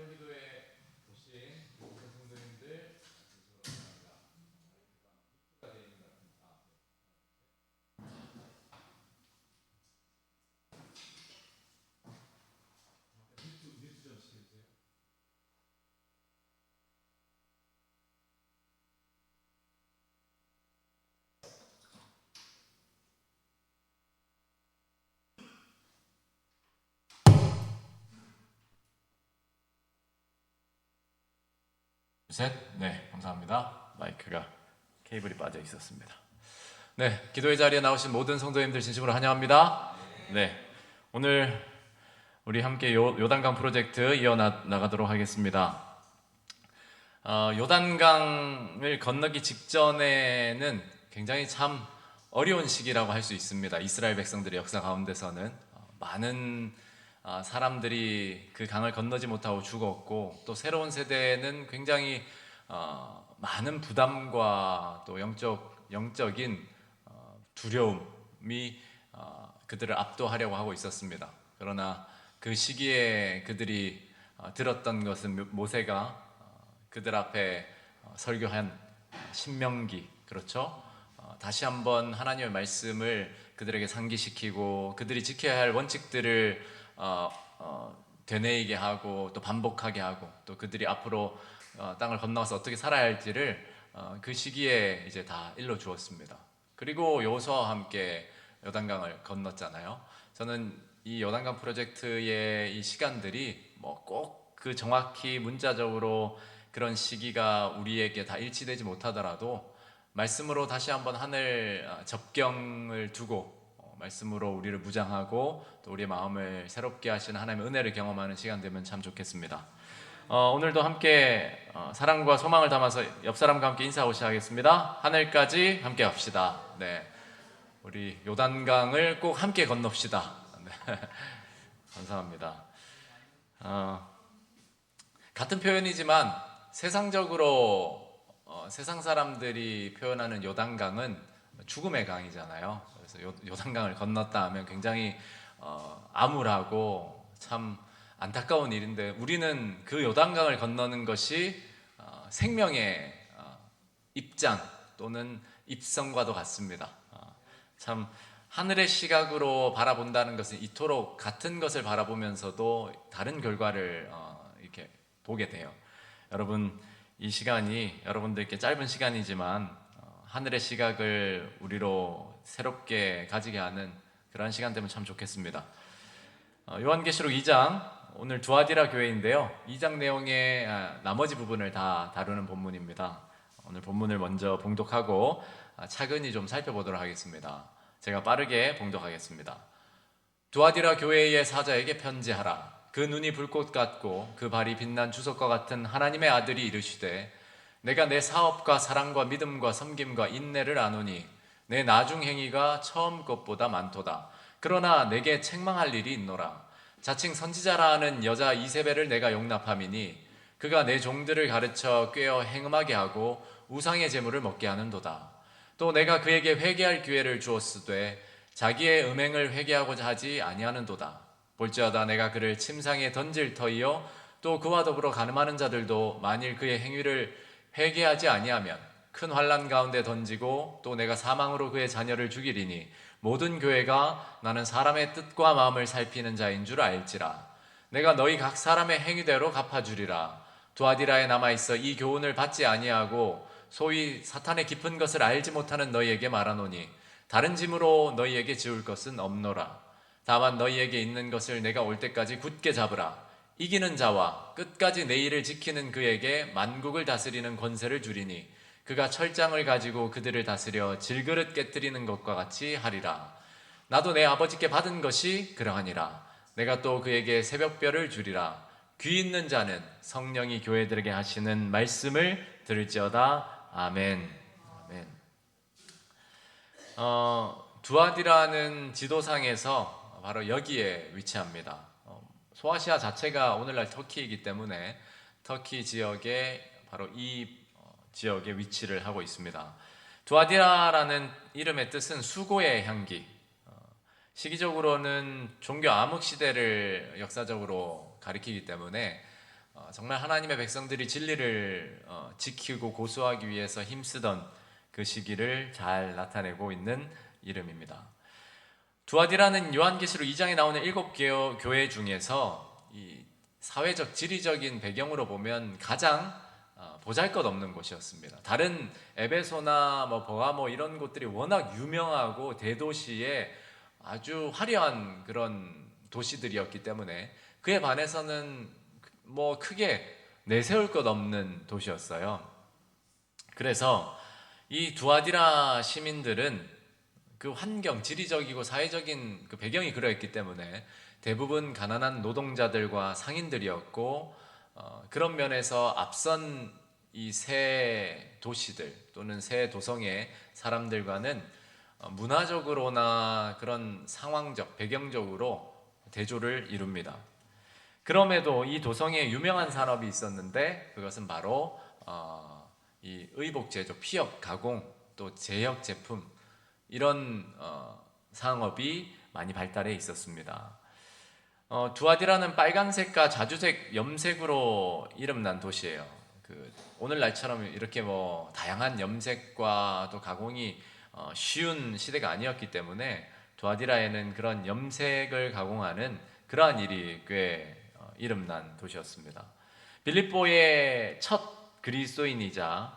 기도에 오신 모든 성도님들 감사합니다. 가 되어 있는 것 같습니다. 뮤트 좀 시켜주세요. 셋. 네, 감사합니다. 마이크가 케이블이 빠져 있었습니다. 네, 기도의 자리에 나오신 모든 성도님들 진심으로 환영합니다. 네, 오늘 우리 함께 요단강 프로젝트 이어나가도록 하겠습니다. 요단강을 건너기 직전에는 굉장히 참 어려운 시기라고 할 수 있습니다. 이스라엘 백성들의 역사 가운데서는 많은 사람들이 그 강을 건너지 못하고 죽었고, 또 새로운 세대는 굉장히 많은 부담과 또 영적인 두려움이 그들을 압도하려고 하고 있었습니다. 그러나 그 시기에 그들이 들었던 것은 모세가 그들 앞에 설교한 신명기, 그렇죠? 다시 한번 하나님의 말씀을 그들에게 상기시키고 그들이 지켜야 할 원칙들을 되뇌이게 하고 또 반복하게 하고 또 그들이 앞으로 땅을 건너서 어떻게 살아야 할지를 그 시기에 이제 다 일러 주었습니다. 그리고 여호수아와 함께 요단강을 건넜잖아요. 저는 이 요단강 프로젝트의 이 시간들이 뭐 꼭 그 정확히 문자적으로 그런 시기가 우리에게 다 일치되지 못하더라도 말씀으로 다시 한번 하늘 접경을 두고 말씀으로 우리를 무장하고 또 우리의 마음을 새롭게 하시는 하나님의 은혜를 경험하는 시간 되면 참 좋겠습니다. 오늘도 함께 사랑과 소망을 담아서 옆 사람과 함께 인사하고 시작하겠습니다. 하늘까지 함께 갑시다. 네, 우리 요단강을 꼭 함께 건넙시다. 네, 감사합니다. 같은 표현이지만 세상적으로 세상 사람들이 표현하는 요단강은 죽음의 강이잖아요. 그래서 요단강을 건넜다 하면 굉장히 암울하고 참 안타까운 일인데, 우리는 그 요단강을 건너는 것이 생명의 입장 또는 입성과도 같습니다. 참 하늘의 시각으로 바라본다는 것은 이토록 같은 것을 바라보면서도 다른 결과를 이렇게 보게 돼요. 여러분, 이 시간이 여러분들께 짧은 시간이지만 하늘의 시각을 우리로 새롭게 가지게 하는 그런 시간 되면 참 좋겠습니다. 요한계시록 2장, 오늘 두아디라 교회인데요, 2장 내용의 나머지 부분을 다 다루는 본문입니다. 오늘 본문을 먼저 봉독하고 차근히 좀 살펴보도록 하겠습니다. 제가 빠르게 봉독하겠습니다. 두아디라 교회의 사자에게 편지하라. 그 눈이 불꽃 같고 그 발이 빛난 주석과 같은 하나님의 아들이 이르시되, 내가 내 사업과 사랑과 믿음과 섬김과 인내를 아노니 내 나중 행위가 처음 것보다 많도다. 그러나 내게 책망할 일이 있노라. 자칭 선지자라 하는 여자 이세벨을 내가 용납함이니 그가 내 종들을 가르쳐 꾀어 행음하게 하고 우상의 제물을 먹게 하는도다. 또 내가 그에게 회개할 기회를 주었으되 자기의 음행을 회개하고자 하지 아니하는도다. 볼지어다 내가 그를 침상에 던질 터이요 또 그와 더불어 가늠하는 자들도 만일 그의 행위를 회개하지 아니하면 큰 환난 가운데 던지고 또 내가 사망으로 그의 자녀를 죽이리니 모든 교회가 나는 사람의 뜻과 마음을 살피는 자인 줄 알지라. 내가 너희 각 사람의 행위대로 갚아주리라. 두아디라에 남아있어 이 교훈을 받지 아니하고 소위 사탄의 깊은 것을 알지 못하는 너희에게 말하노니 다른 짐으로 너희에게 지울 것은 없노라. 다만 너희에게 있는 것을 내가 올 때까지 굳게 잡으라. 이기는 자와 끝까지 내 일을 지키는 그에게 만국을 다스리는 권세를 주리니 그가 철장을 가지고 그들을 다스려 질그릇 깨뜨리는 것과 같이 하리라. 나도 내 아버지께 받은 것이 그러하니라. 내가 또 그에게 새벽별을 주리라. 귀 있는 자는 성령이 교회들에게 하시는 말씀을 들을지어다. 아멘. 아멘. 두아디라는 지도상에서 바로 여기에 위치합니다. 소아시아 자체가 오늘날 터키이기 때문에 터키 지역에 바로 이 지역에 위치를 하고 있습니다. 두아디라라는 이름의 뜻은 수고의 향기. 시기적으로는 종교 암흑 시대를 역사적으로 가리키기 때문에 정말 하나님의 백성들이 진리를 지키고 고수하기 위해서 힘쓰던 그 시기를 잘 나타내고 있는 이름입니다. 두아디라는 요한계시록 2장에 나오는 7개 교회 중에서 이 사회적 지리적인 배경으로 보면 가장 보잘것없는 곳이었습니다. 다른 에베소나 버가모 이런 곳들이 워낙 유명하고 대도시에 아주 화려한 그런 도시들이었기 때문에 그에 반해서는 크게 내세울 것 없는 도시였어요. 그래서 이 두아디라 시민들은 그 환경, 지리적이고 사회적인 그 배경이 그러했기 때문에 대부분 가난한 노동자들과 상인들이었고, 그런 면에서 앞선 이 새 도시들 또는 새 도성의 사람들과는 문화적으로나 그런 상황적, 배경적으로 대조를 이룹니다. 그럼에도 이 도성에 유명한 산업이 있었는데 그것은 바로 이 의복 제조, 피혁, 가공, 또 제약 제품 이런 상업이 많이 발달해 있었습니다. 두아디라는 빨간색과 자주색 염색으로 이름난 도시예요. 오늘날처럼 이렇게 다양한 염색과 또 가공이 쉬운 시대가 아니었기 때문에 두아디라에는 그런 염색을 가공하는 그러한 일이 꽤 이름난 도시였습니다. 빌립보의 첫 그리스도인이자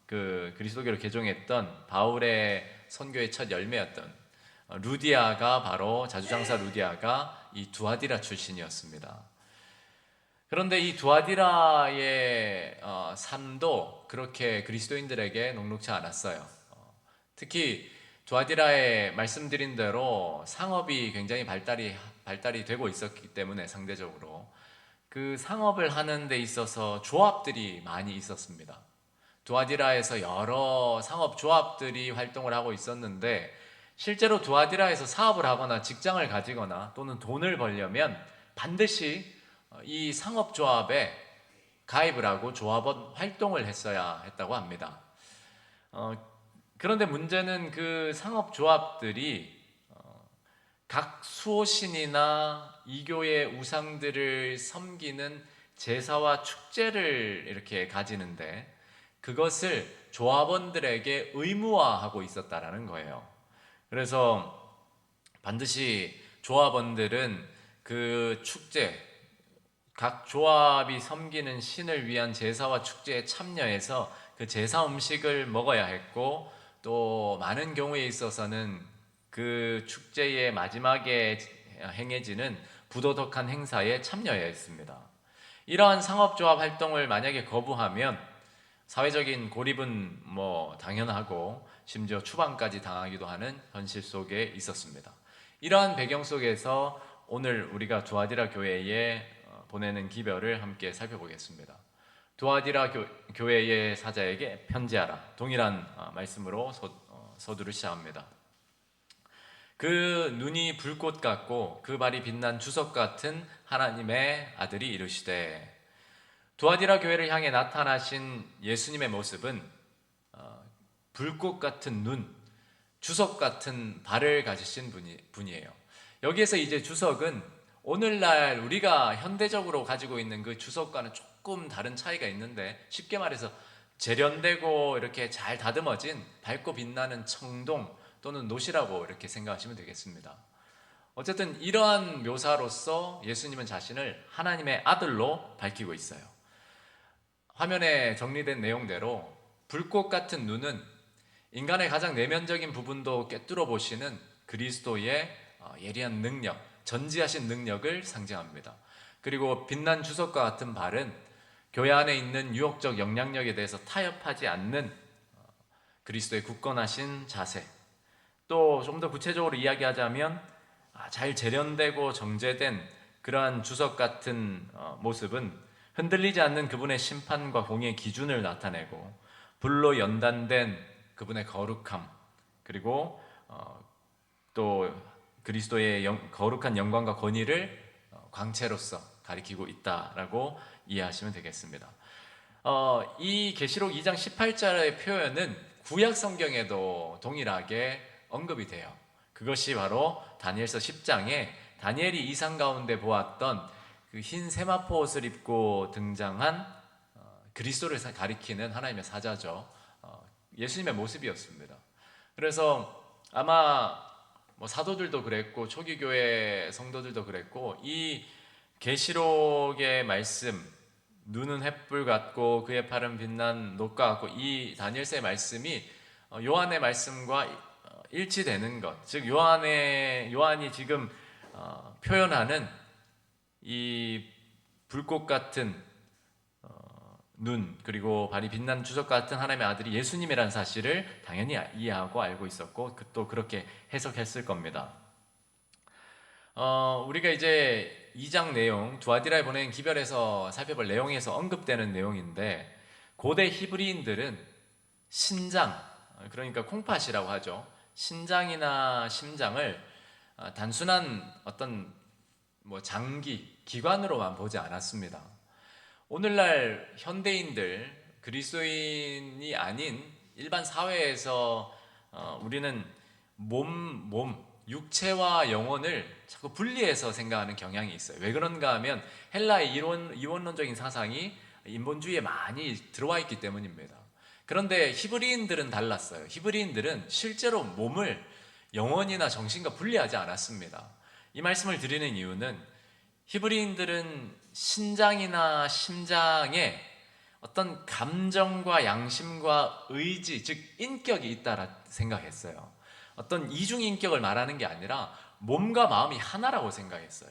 그 그리스도교를 개종했던 바울의 선교의 첫 열매였던 루디아가 바로 자주장사 루디아가 이 두아디라 출신이었습니다. 그런데 이 두아디라의 삶도 그렇게 그리스도인들에게 녹록지 않았어요. 특히 두아디라에 말씀드린 대로 상업이 굉장히 발달이 되고 있었기 때문에 상대적으로 그 상업을 하는 데 있어서 조합들이 많이 있었습니다. 두아디라에서 여러 상업 조합들이 활동을 하고 있었는데 실제로 두아디라에서 사업을 하거나 직장을 가지거나 또는 돈을 벌려면 반드시 이 상업조합에 가입을 하고 조합원 활동을 했어야 했다고 합니다. 그런데 문제는 그 상업조합들이 각 수호신이나 이교의 우상들을 섬기는 제사와 축제를 이렇게 가지는데 그것을 조합원들에게 의무화하고 있었다라는 거예요. 그래서 반드시 조합원들은 그 축제, 각 조합이 섬기는 신을 위한 제사와 축제에 참여해서 그 제사 음식을 먹어야 했고, 또 많은 경우에 있어서는 그 축제의 마지막에 행해지는 부도덕한 행사에 참여해야 했습니다. 이러한 상업조합 활동을 만약에 거부하면 사회적인 고립은 당연하고 심지어 추방까지 당하기도 하는 현실 속에 있었습니다. 이러한 배경 속에서 오늘 우리가 두아디라 교회에 보내는 기별을 함께 살펴보겠습니다. 두아디라 교회의 사자에게 편지하라. 동일한 말씀으로 서두를 시작합니다. 그 눈이 불꽃 같고 그 발이 빛난 주석 같은 하나님의 아들이 이르시되, 두아디라 교회를 향해 나타나신 예수님의 모습은 불꽃 같은 눈, 주석 같은 발을 가지신 분이에요. 여기에서 이제 주석은 오늘날 우리가 현대적으로 가지고 있는 그 주석과는 조금 다른 차이가 있는데, 쉽게 말해서 재련되고 이렇게 잘 다듬어진 밝고 빛나는 청동 또는 노시라고 이렇게 생각하시면 되겠습니다. 어쨌든 이러한 묘사로서 예수님은 자신을 하나님의 아들로 밝히고 있어요. 화면에 정리된 내용대로 불꽃 같은 눈은 인간의 가장 내면적인 부분도 꿰뚫어 보시는 그리스도의 예리한 능력, 전지하신 능력을 상징합니다. 그리고 빛난 주석과 같은 발은 교회 안에 있는 유혹적 영향력에 대해서 타협하지 않는 그리스도의 굳건하신 자세, 또 좀 더 구체적으로 이야기하자면 잘 재련되고 정제된 그러한 주석 같은 모습은 흔들리지 않는 그분의 심판과 공의 기준을 나타내고, 불로 연단된 그분의 거룩함, 그리고 또 그리스도의 거룩한 영광과 권위를 광채로서 가리키고 있다라고 이해하시면 되겠습니다. 이 계시록 2장 18절의 표현은 구약 성경에도 동일하게 언급이 돼요. 그것이 바로 다니엘서 10장에 다니엘이 이상 가운데 보았던 그 흰 세마포 옷을 입고 등장한 그리스도를 가리키는 하나님의 사자죠. 예수님의 모습이었습니다. 그래서 아마 뭐 사도들도 그랬고 초기 교회 성도들도 그랬고, 이 계시록의 말씀, 눈은 횃불 같고 그의 팔은 빛난 녹과 같고, 이 다니엘서의 말씀이 요한의 말씀과 일치되는 것, 즉 요한이 지금 표현하는 이 불꽃 같은 눈, 그리고 발이 빛나는 주석 같은 하나님의 아들이 예수님이라는 사실을 당연히 이해하고 알고 있었고 또 그렇게 해석했을 겁니다. 우리가 이제 2장 내용, 두아디라에 보낸 기별에서 살펴볼 내용에서 언급되는 내용인데, 고대 히브리인들은 신장, 그러니까 콩팥이라고 하죠. 신장이나 심장을 단순한 어떤 뭐 장기, 기관으로만 보지 않았습니다. 오늘날 현대인들, 그리스도인이 아닌 일반 사회에서 우리는 육체와 영혼을 자꾸 분리해서 생각하는 경향이 있어요. 왜 그런가 하면 헬라의 이원론적인 사상이 인본주의에 많이 들어와 있기 때문입니다. 그런데 히브리인들은 달랐어요. 히브리인들은 실제로 몸을 영혼이나 정신과 분리하지 않았습니다. 이 말씀을 드리는 이유는 히브리인들은 신장이나 심장에 어떤 감정과 양심과 의지, 즉 인격이 있다라 생각했어요. 어떤 이중인격을 말하는 게 아니라 몸과 마음이 하나라고 생각했어요.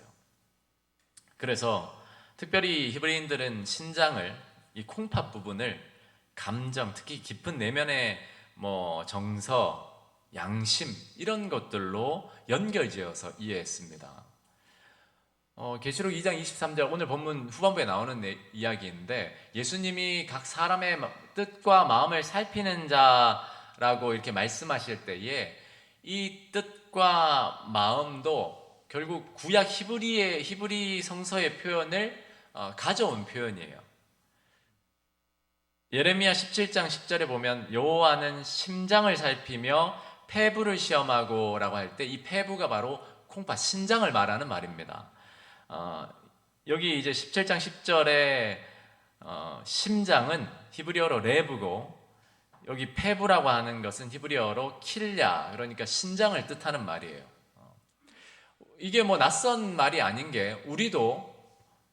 그래서 특별히 히브리인들은 신장을, 이 콩팥 부분을 감정, 특히 깊은 내면의 뭐 정서, 양심 이런 것들로 연결지어서 이해했습니다. 계시록 2장 23절, 오늘 본문 후반부에 나오는 이야기인데, 예수님이 각 사람의 뜻과 마음을 살피는 자라고 이렇게 말씀하실 때에 이 뜻과 마음도 결국 구약 히브리 성서의 표현을 가져온 표현이에요. 예레미야 17장 10절에 보면 여호와는 심장을 살피며 폐부를 시험하고 라고 할 때, 이 폐부가 바로 콩팥, 신장을 말하는 말입니다. 여기 이제 17장 10절에 심장은 히브리어로 레브고, 여기 폐부라고 하는 것은 히브리어로 킬랴, 그러니까 신장을 뜻하는 말이에요. 이게 뭐 낯선 말이 아닌 게, 우리도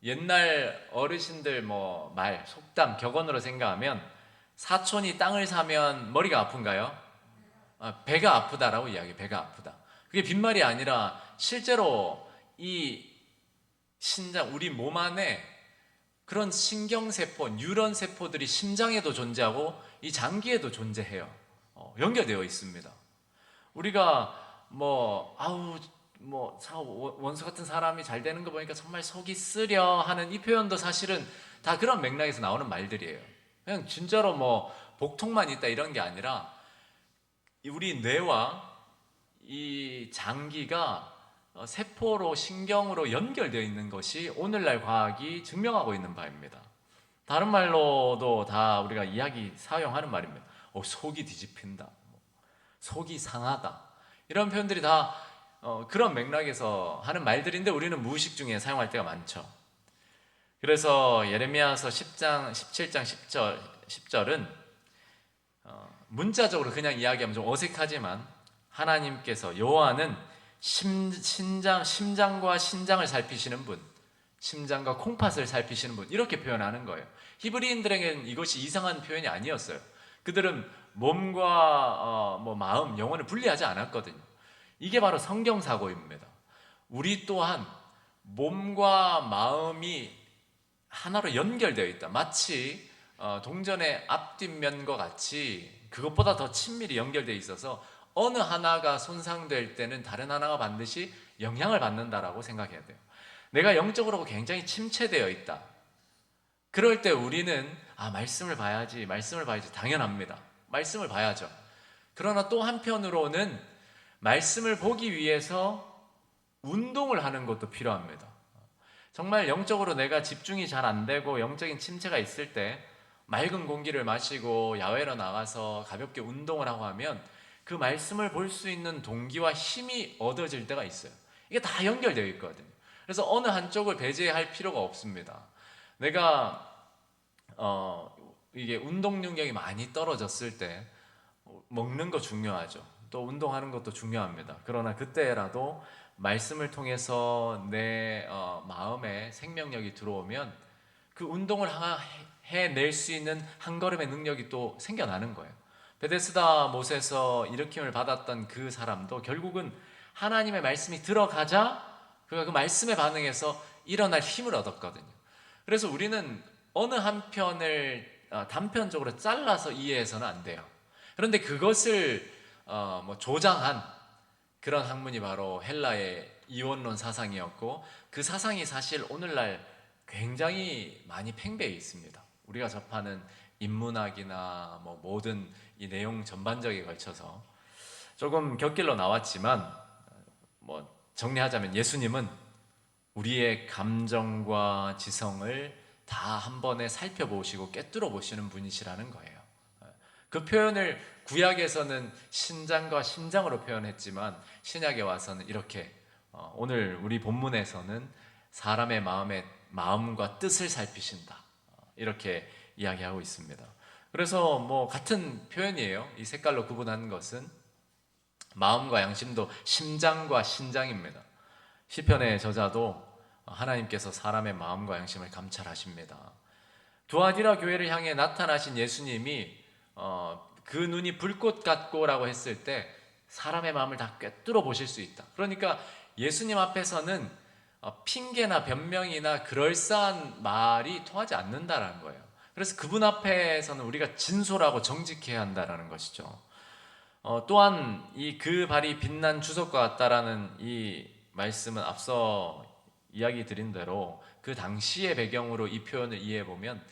옛날 어르신들 뭐 말, 속담, 격언으로 생각하면 사촌이 땅을 사면 머리가 아픈가요? 배가 아프다라고 이야기해요. 배가 아프다. 그게 빈말이 아니라 실제로 이 신장, 우리 몸 안에 그런 신경세포, 뉴런세포들이 심장에도 존재하고 이 장기에도 존재해요. 연결되어 있습니다. 우리가 원수 같은 사람이 잘 되는 거 보니까 정말 속이 쓰려 하는 이 표현도 사실은 다 그런 맥락에서 나오는 말들이에요. 그냥 진짜로 뭐 복통만 있다 이런 게 아니라 우리 뇌와 이 장기가 세포로, 신경으로 연결되어 있는 것이 오늘날 과학이 증명하고 있는 바입니다. 다른 말로도 다 우리가 사용하는 말입니다. 속이 뒤집힌다, 속이 상하다, 이런 표현들이 다 그런 맥락에서 하는 말들인데 우리는 무의식 중에 사용할 때가 많죠. 그래서 예레미야서 17장 10절은 문자적으로 그냥 이야기하면 좀 어색하지만, 하나님께서 여호와는 심장과 신장을 살피시는 분, 심장과 콩팥을 살피시는 분, 이렇게 표현하는 거예요. 히브리인들에게는 이것이 이상한 표현이 아니었어요. 그들은 몸과 마음, 영혼을 분리하지 않았거든요. 이게 바로 성경 사고입니다. 우리 또한 몸과 마음이 하나로 연결되어 있다. 마치 동전의 앞뒷면과 같이 그것보다 더 친밀히 연결되어 있어서 어느 하나가 손상될 때는 다른 하나가 반드시 영향을 받는다라고 생각해야 돼요. 내가 영적으로 굉장히 침체되어 있다. 그럴 때 우리는 말씀을 봐야지 당연합니다. 말씀을 봐야죠. 그러나 또 한편으로는 말씀을 보기 위해서 운동을 하는 것도 필요합니다. 정말 영적으로 내가 집중이 잘 안 되고 영적인 침체가 있을 때 맑은 공기를 마시고 야외로 나가서 가볍게 운동을 하고 하면 그 말씀을 볼 수 있는 동기와 힘이 얻어질 때가 있어요. 이게 다 연결되어 있거든요. 그래서 어느 한쪽을 배제할 필요가 없습니다. 내가 이게 운동 능력이 많이 떨어졌을 때 먹는 거 중요하죠. 또 운동하는 것도 중요합니다. 그러나 그때라도 말씀을 통해서 내 마음에 생명력이 들어오면 그 운동을 해낼 수 있는 한 걸음의 능력이 또 생겨나는 거예요. 베데스다 못에서 일으킴을 받았던 그 사람도 결국은 하나님의 말씀이 들어가자 그가 그 말씀에 반응해서 일어날 힘을 얻었거든요. 그래서 우리는 어느 한편을 단편적으로 잘라서 이해해서는 안 돼요. 그런데 그것을 조장한 그런 학문이 바로 헬라의 이원론 사상이었고, 그 사상이 사실 오늘날 굉장히 많이 팽배해 있습니다. 우리가 접하는 인문학이나 모든 이 내용 전반적에 걸쳐서 조금 곁길로 나왔지만, 정리하자면 예수님은 우리의 감정과 지성을 다 한 번에 살펴보시고 꿰뚫어 보시는 분이시라는 거예요. 그 표현을 구약에서는 신장과 심장으로 표현했지만 신약에 와서는 이렇게 오늘 우리 본문에서는 사람의 마음과 뜻을 살피신다, 이렇게 이야기하고 있습니다. 그래서 같은 표현이에요. 이 색깔로 구분하는 것은 마음과 양심도 심장과 신장입니다. 시편의 저자도 하나님께서 사람의 마음과 양심을 감찰하십니다. 두아디라 교회를 향해 나타나신 예수님이 그 눈이 불꽃 같고라고 했을 때 사람의 마음을 다 꿰뚫어 보실 수 있다. 그러니까 예수님 앞에서는 핑계나 변명이나 그럴싸한 말이 통하지 않는다라는 거예요. 그래서 그분 앞에서는 우리가 진솔하고 정직해야 한다라는 것이죠. 또한 그 발이 빛난 주석과 같다라는 이 말씀은 앞서 이야기 드린 대로 그 당시의 배경으로 이 표현을 이해해 보면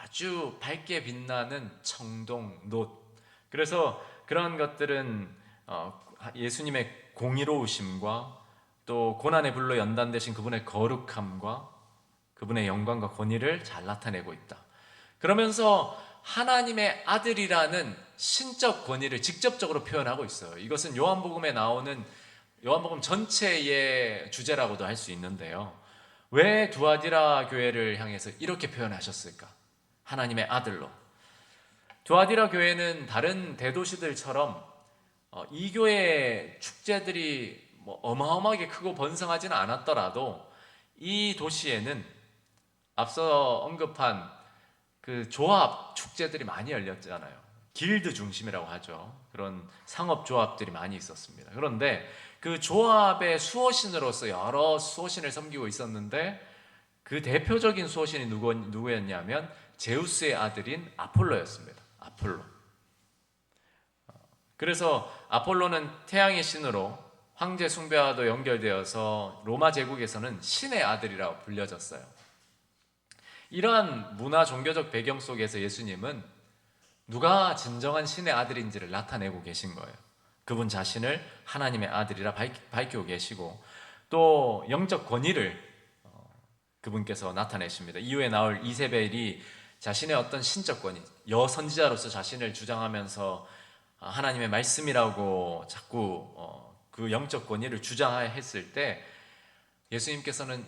아주 밝게 빛나는 청동, 놋. 그래서 그런 것들은 예수님의 공의로우심과 또 고난의 불로 연단되신 그분의 거룩함과 그분의 영광과 권위를 잘 나타내고 있다. 그러면서 하나님의 아들이라는 신적 권위를 직접적으로 표현하고 있어요. 이것은 요한복음에 나오는 요한복음 전체의 주제라고도 할 수 있는데요. 왜 두아디라 교회를 향해서 이렇게 표현하셨을까? 하나님의 아들로. 두아디라 교회는 다른 대도시들처럼 이 교회의 축제들이 어마어마하게 크고 번성하지는 않았더라도 이 도시에는 앞서 언급한 그 조합 축제들이 많이 열렸잖아요. 길드 중심이라고 하죠. 그런 상업조합들이 많이 있었습니다. 그런데 그 조합의 수호신으로서 여러 수호신을 섬기고 있었는데 그 대표적인 수호신이 누구였냐면 제우스의 아들인 아폴로였습니다. 아폴로. 그래서 아폴로는 태양의 신으로 황제 숭배와도 연결되어서 로마 제국에서는 신의 아들이라고 불려졌어요. 이러한 문화 종교적 배경 속에서 예수님은 누가 진정한 신의 아들인지를 나타내고 계신 거예요. 그분 자신을 하나님의 아들이라 밝히고 계시고 또 영적 권위를 그분께서 나타내십니다. 이후에 나올 이세벨이 자신의 어떤 신적 권위, 여선지자로서 자신을 주장하면서 하나님의 말씀이라고 자꾸 그 영적 권위를 주장했을 때 예수님께서는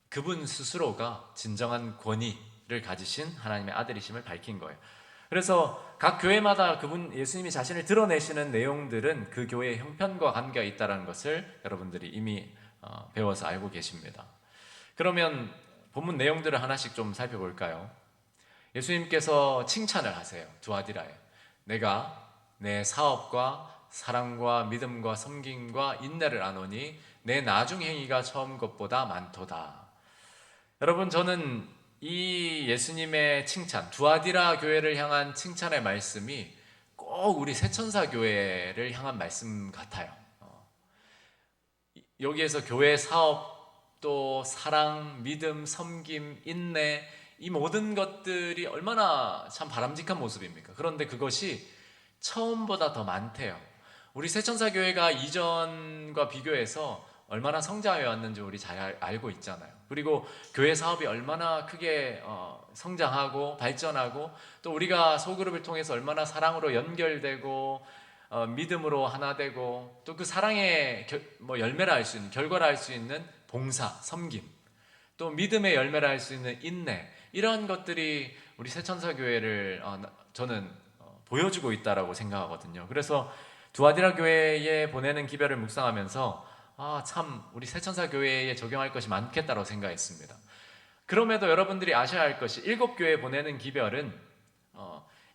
그분 스스로가 진정한 권위를 가지신 하나님의 아들이심을 밝힌 거예요. 그래서 각 교회마다 그분 예수님이 자신을 드러내시는 내용들은 그 교회의 형편과 관계가 있다는 것을 여러분들이 이미 배워서 알고 계십니다. 그러면 본문 내용들을 하나씩 좀 살펴볼까요? 예수님께서 칭찬을 하세요. 두아디라에 내가 내 사업과 사랑과 믿음과 섬김과 인내를 아노니 내 나중 행위가 처음 것보다 많도다. 여러분, 저는 이 예수님의 칭찬, 두아디라 교회를 향한 칭찬의 말씀이 꼭 우리 새천사 교회를 향한 말씀 같아요. 여기에서 교회 사업, 또 사랑, 믿음, 섬김, 인내, 이 모든 것들이 얼마나 참 바람직한 모습입니까? 그런데 그것이 처음보다 더 많대요. 우리 새천사 교회가 이전과 비교해서 얼마나 성장해 왔는지 우리 잘 알고 있잖아요. 그리고 교회 사업이 얼마나 크게 성장하고 발전하고 또 우리가 소그룹을 통해서 얼마나 사랑으로 연결되고 믿음으로 하나 되고 또 그 사랑의 열매라 할 수 있는, 결과라 할 수 있는 봉사, 섬김, 또 믿음의 열매를 할 수 있는 인내, 이런 것들이 우리 새천사교회를 저는 보여주고 있다라고 생각하거든요. 그래서 두아디라 교회에 보내는 기별을 묵상하면서 참 우리 새천사교회에 적용할 것이 많겠다고 생각했습니다. 그럼에도 여러분들이 아셔야 할 것이 7교회에 보내는 기별은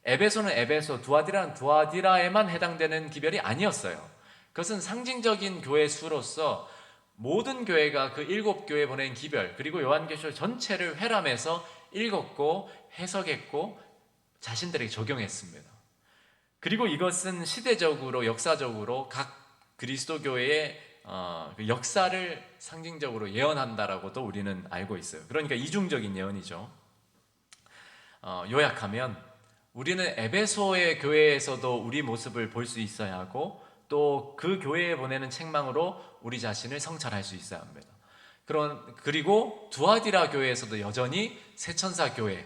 에베소는 에베소, 두아디라는 두아디라에만 해당되는 기별이 아니었어요. 그것은 상징적인 교회 수로서 모든 교회가 그 7교회에 보낸 기별, 그리고 요한계시록 전체를 회람해서 읽었고 해석했고 자신들에게 적용했습니다. 그리고 이것은 시대적으로 역사적으로 각 그리스도 교회의 그 역사를 상징적으로 예언한다라고도 우리는 알고 있어요. 그러니까 이중적인 예언이죠. 요약하면 우리는 에베소의 교회에서도 우리 모습을 볼 수 있어야 하고, 또 그 교회에 보내는 책망으로 우리 자신을 성찰할 수 있어야 합니다. 그리고 두아디라 교회에서도 여전히 새천사 교회,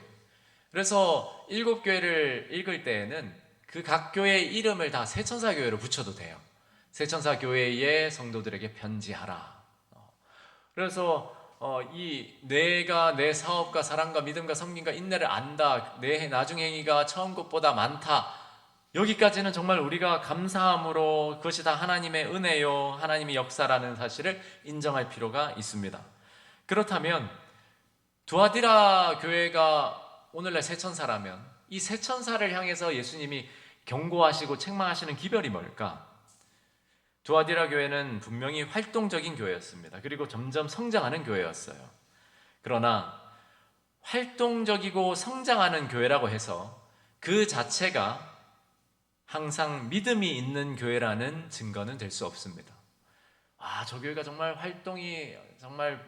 그래서 7교회를 읽을 때에는 그 각 교회의 이름을 다 새천사 교회로 붙여도 돼요. 새천사 교회의 성도들에게 편지하라. 그래서 내가 내 사업과 사랑과 믿음과 섬김과 인내를 안다, 내 나중 행위가 처음 것보다 많다, 여기까지는 정말 우리가 감사함으로 그것이 다 하나님의 은혜요, 하나님의 역사라는 사실을 인정할 필요가 있습니다. 그렇다면 두아디라 교회가 오늘날 새천사라면 이 새천사를 향해서 예수님이 경고하시고 책망하시는 기별이 뭘까? 두아디라 교회는 분명히 활동적인 교회였습니다. 그리고 점점 성장하는 교회였어요. 그러나 활동적이고 성장하는 교회라고 해서 그 자체가 항상 믿음이 있는 교회라는 증거는 될 수 없습니다. 저 교회가 정말 활동이 정말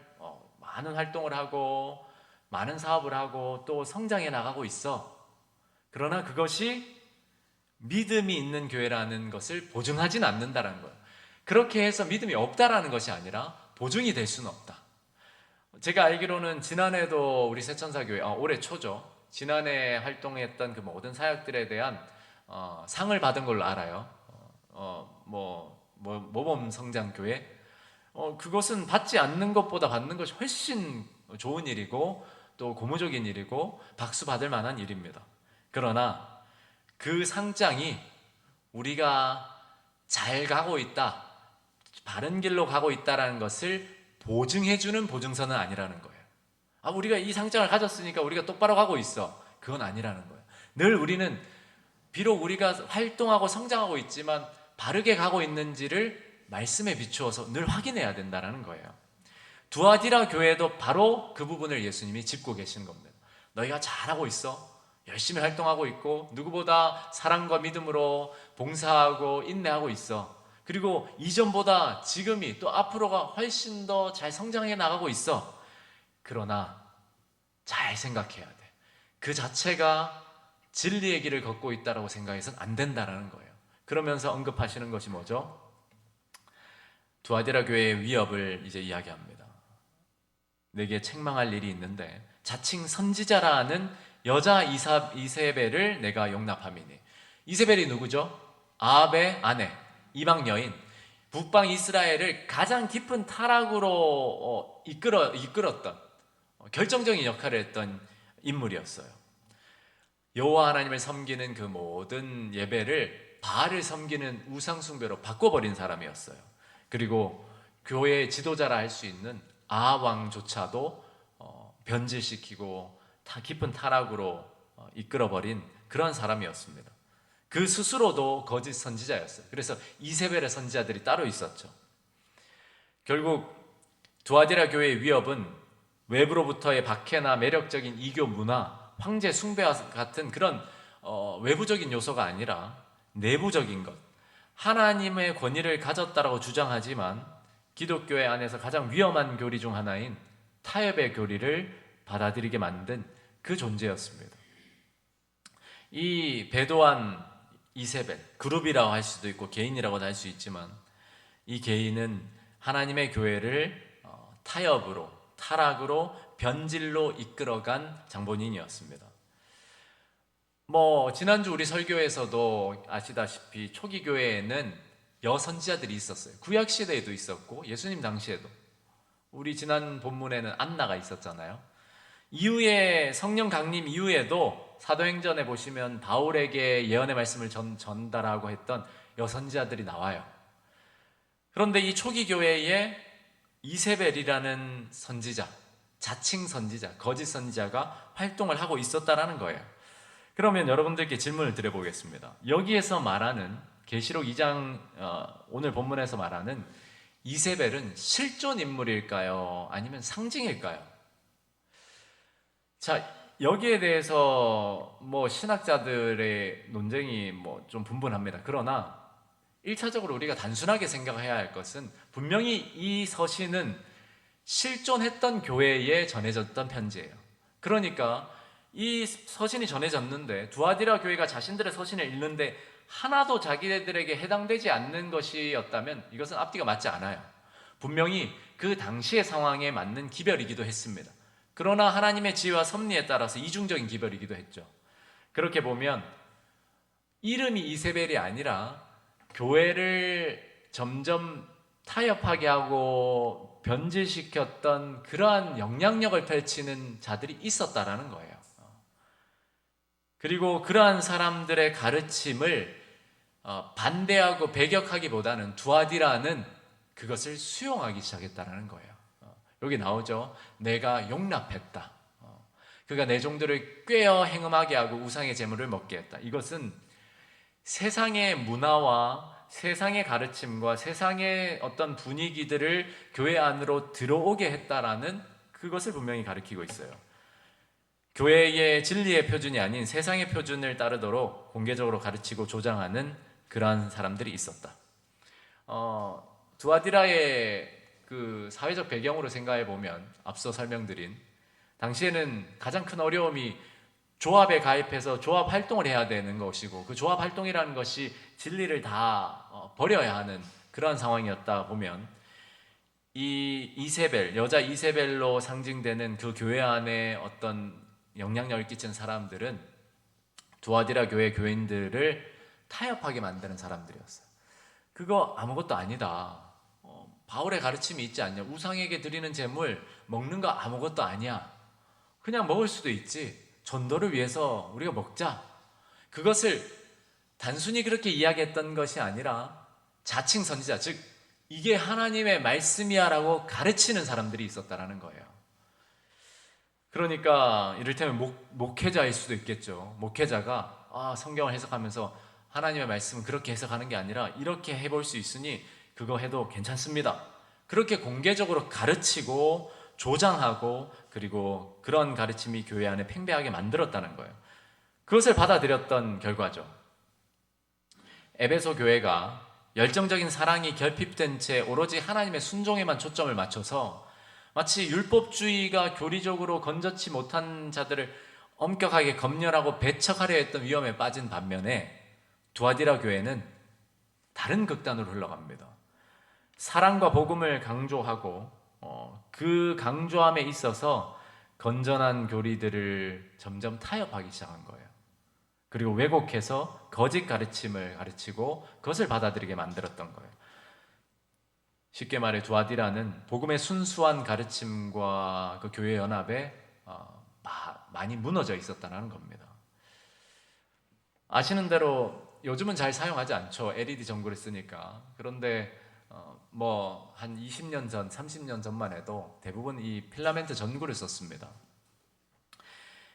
많은 활동을 하고 많은 사업을 하고 또 성장해 나가고 있어. 그러나 그것이 믿음이 있는 교회라는 것을 보증하진 않는다는 거예요. 그렇게 해서 믿음이 없다라는 것이 아니라 보증이 될 수는 없다. 제가 알기로는 지난해도 우리 새천사교회, 올해 초죠, 지난해 활동했던 그 모든 사역들에 대한 상을 받은 걸로 알아요. 모범 성장교회, 그것은 받지 않는 것보다 받는 것이 훨씬 좋은 일이고 또 고무적인 일이고 박수 받을 만한 일입니다. 그러나 그 상장이 우리가 잘 가고 있다, 바른 길로 가고 있다라는 것을 보증해주는 보증서는 아니라는 거예요. 우리가 이 상장을 가졌으니까 우리가 똑바로 가고 있어, 그건 아니라는 거예요. 늘 우리는 비록 우리가 활동하고 성장하고 있지만 바르게 가고 있는지를 말씀에 비추어서 늘 확인해야 된다는 거예요. 두아디라 교회도 바로 그 부분을 예수님이 짚고 계신 겁니다. 너희가 잘하고 있어, 열심히 활동하고 있고 누구보다 사랑과 믿음으로 봉사하고 인내하고 있어, 그리고 이전보다 지금이 또 앞으로가 훨씬 더 잘 성장해 나가고 있어. 그러나 잘 생각해야 돼. 그 자체가 진리의 길을 걷고 있다고 생각해서는 안 된다는 거예요. 그러면서 언급하시는 것이 뭐죠? 두아디라 교회의 위협을 이제 이야기합니다. 내게 책망할 일이 있는데 자칭 선지자라는 여자 이세벨을 내가 용납함이니. 이세벨이 누구죠? 아합의 아내, 이방 여인, 북방 이스라엘을 가장 깊은 타락으로 이끌었던 결정적인 역할을 했던 인물이었어요. 여호와 하나님을 섬기는 그 모든 예배를 바알을 섬기는 우상숭배로 바꿔버린 사람이었어요. 그리고 교회의 지도자라 할 수 있는 아합 왕조차도 변질시키고 깊은 타락으로 이끌어버린 그런 사람이었습니다. 그 스스로도 거짓 선지자였어요. 그래서 이세벨의 선지자들이 따로 있었죠. 결국 두아디라 교회의 위협은 외부로부터의 박해나 매력적인 이교 문화, 황제 숭배와 같은 그런 외부적인 요소가 아니라 내부적인 것, 하나님의 권위를 가졌다라고 주장하지만 기독교회 안에서 가장 위험한 교리 중 하나인 타협의 교리를 받아들이게 만든 그 존재였습니다. 이 배도한 이세벨, 그룹이라고 할 수도 있고 개인이라고도 할 수 있지만 이 개인은 하나님의 교회를 타협으로, 타락으로, 변질로 이끌어간 장본인이었습니다. 지난주 우리 설교에서도 아시다시피 초기 교회에는 여선지자들이 있었어요. 구약 시대에도 있었고 예수님 당시에도 우리 지난 본문에는 안나가 있었잖아요. 이후에 성령 강림 이후에도 사도행전에 보시면 바울에게 예언의 말씀을 전달하고 했던 여선지자들이 나와요. 그런데 이 초기 교회에 이세벨이라는 선지자, 자칭 선지자, 거짓 선지자가 활동을 하고 있었다라는 거예요. 그러면 여러분들께 질문을 드려보겠습니다. 여기에서 말하는 계시록 2장 오늘 본문에서 말하는 이세벨은 실존 인물일까요? 아니면 상징일까요? 자, 여기에 대해서 뭐 신학자들의 논쟁이 뭐 좀 분분합니다. 그러나 1차적으로 우리가 단순하게 생각해야 할 것은 분명히 이 서신은 실존했던 교회에 전해졌던 편지예요. 그러니까 이 서신이 전해졌는데 두아디라 교회가 자신들의 서신을 읽는데 하나도 자기들에게 해당되지 않는 것이었다면 이것은 앞뒤가 맞지 않아요. 분명히 그 당시의 상황에 맞는 기별이기도 했습니다. 그러나 하나님의 지혜와 섭리에 따라서 이중적인 기별이기도 했죠. 그렇게 보면 이름이 이세벨이 아니라 교회를 점점 타협하게 하고 변질시켰던 그러한 영향력을 펼치는 자들이 있었다라는 거예요. 그리고 그러한 사람들의 가르침을 반대하고 배격하기보다는 두아디라는 그것을 수용하기 시작했다라는 거예요. 여기 나오죠. 내가 용납했다. 그가 내 종들을 꾀어 행음하게 하고 우상의 제물을 먹게 했다. 이것은 세상의 문화와 세상의 가르침과 세상의 어떤 분위기들을 교회 안으로 들어오게 했다라는 그것을 분명히 가리키고 있어요. 교회의 진리의 표준이 아닌 세상의 표준을 따르도록 공개적으로 가르치고 조장하는 그러한 사람들이 있었다. 두아디라의 그 사회적 배경으로 생각해 보면 앞서 설명드린 당시에는 가장 큰 어려움이 조합에 가입해서 조합 활동을 해야 되는 것이고 그 조합 활동이라는 것이 진리를 다 버려야 하는 그러한 상황이었다 보면 이 이세벨, 여자 이세벨로 상징되는 그 교회 안에 어떤 영향력을 끼치는 사람들은 두아디라 교회 교인들을 타협하게 만드는 사람들이었어요. 그거 아무것도 아니다. 바울의 가르침이 있지 않냐? 우상에게 드리는 제물 먹는 거 아무것도 아니야. 그냥 먹을 수도 있지. 전도를 위해서 우리가 먹자. 그것을 단순히 그렇게 이야기했던 것이 아니라 자칭 선지자, 즉 이게 하나님의 말씀이야라고 가르치는 사람들이 있었다라는 거예요. 그러니까 이를테면 목회자일 수도 있겠죠. 목회자가 성경을 해석하면서 하나님의 말씀은 그렇게 해석하는 게 아니라 이렇게 해볼 수 있으니 그거 해도 괜찮습니다. 그렇게 공개적으로 가르치고 조장하고 그리고 그런 가르침이 교회 안에 팽배하게 만들었다는 거예요. 그것을 받아들였던 결과죠. 에베소 교회가 열정적인 사랑이 결핍된 채 오로지 하나님의 순종에만 초점을 맞춰서 마치 율법주의가 교리적으로 건져치 못한 자들을 엄격하게 검열하고 배척하려 했던 위험에 빠진 반면에 두아디라 교회는 다른 극단으로 흘러갑니다. 사랑과 복음을 강조하고 그 강조함에 있어서 건전한 교리들을 점점 타협하기 시작한 거예요. 그리고 왜곡해서 거짓 가르침을 가르치고 그것을 받아들이게 만들었던 거예요. 쉽게 말해 두아디라는 복음의 순수한 가르침과 그 교회 연합에 많이 무너져 있었다는 겁니다. 아시는 대로 요즘은 잘 사용하지 않죠. LED 전구를 쓰니까. 그런데 뭐 한 20년 전, 30년 전만 해도 대부분 이 필라멘트 전구를 썼습니다.